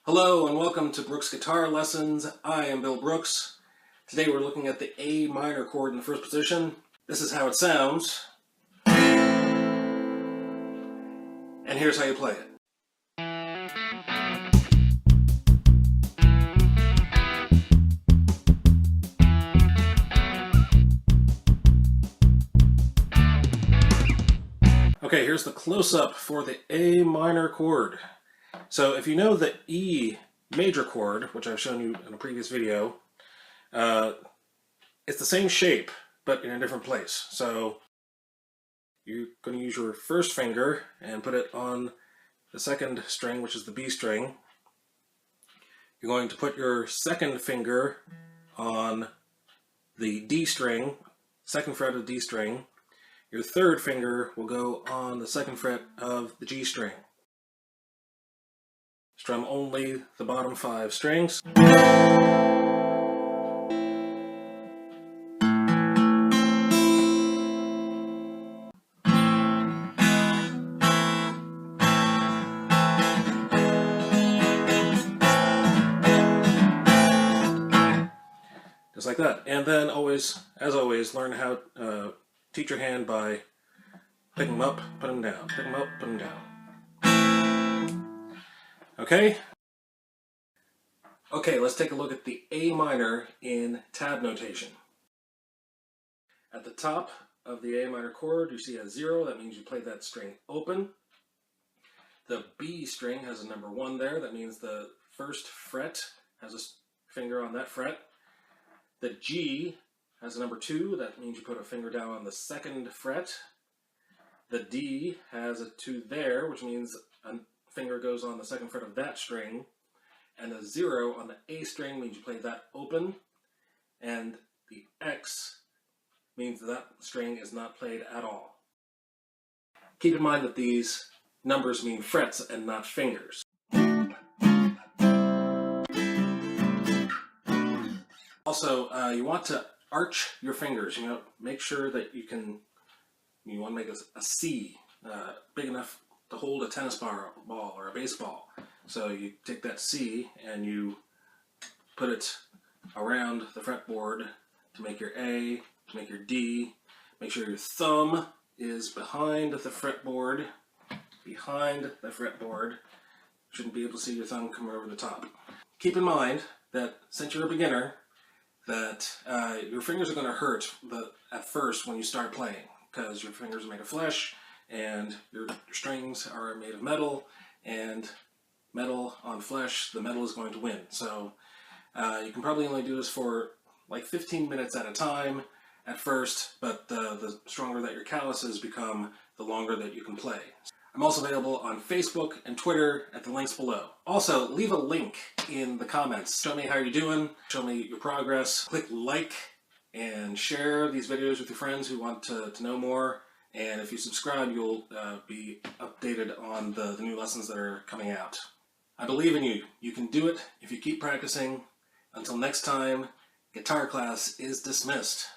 Hello and welcome to Brooks Guitar Lessons. I am Bill Brooks. Today we're looking at the A minor chord in the first position. This is how it sounds. And here's how you play it. Okay, here's the close-up for the A minor chord. So if you know the E major chord, which I've shown you in a previous video, it's the same shape, but in a different place. So you're going to use your first finger and put it on the second string, which is the B string. You're going to put your second finger on the D string, second fret of the D string. Your third finger will go on the second fret of the G string. Strum only the bottom 5 strings. Just like that. And then always, as always, learn how to teach your hand by pick them up, put them down, pick them up, put them down. Okay? Okay, let's take a look at the A minor in tab notation. At the top of the A minor chord, you see a 0. That means you play that string open. The B string has a number 1 there. That means the first fret has a finger on that fret. The G has a number 2. That means you put a finger down on the second fret. The D has a 2 there, which means a finger goes on the second fret of that string. And the 0 on the A string means you play that open. And the X means that string is not played at all. Keep in mind that these numbers mean frets and not fingers. Also, you want to arch your fingers. You know, make sure that you want to make a C big enough to hold a tennis ball or a baseball. So you take that C and you put it around the fretboard to make your A, to make your D. Make sure your thumb is behind the fretboard. Behind the fretboard. You shouldn't be able to see your thumb come over the top. Keep in mind that since you're a beginner, that your fingers are going to hurt at first when you start playing, because your fingers are made of flesh and your strings are made of metal, and metal on flesh, the metal is going to win. So you can probably only do this for like 15 minutes at a time at first, but the stronger that your calluses become, the longer that you can play. I'm also available on Facebook and Twitter at the links below. Also, leave a link in the comments. Show me how you're doing, show me your progress. Click like and share these videos with your friends who want to know more. And if you subscribe, you'll be updated on the new lessons that are coming out. I believe in you. You can do it if you keep practicing. Until next time, guitar class is dismissed.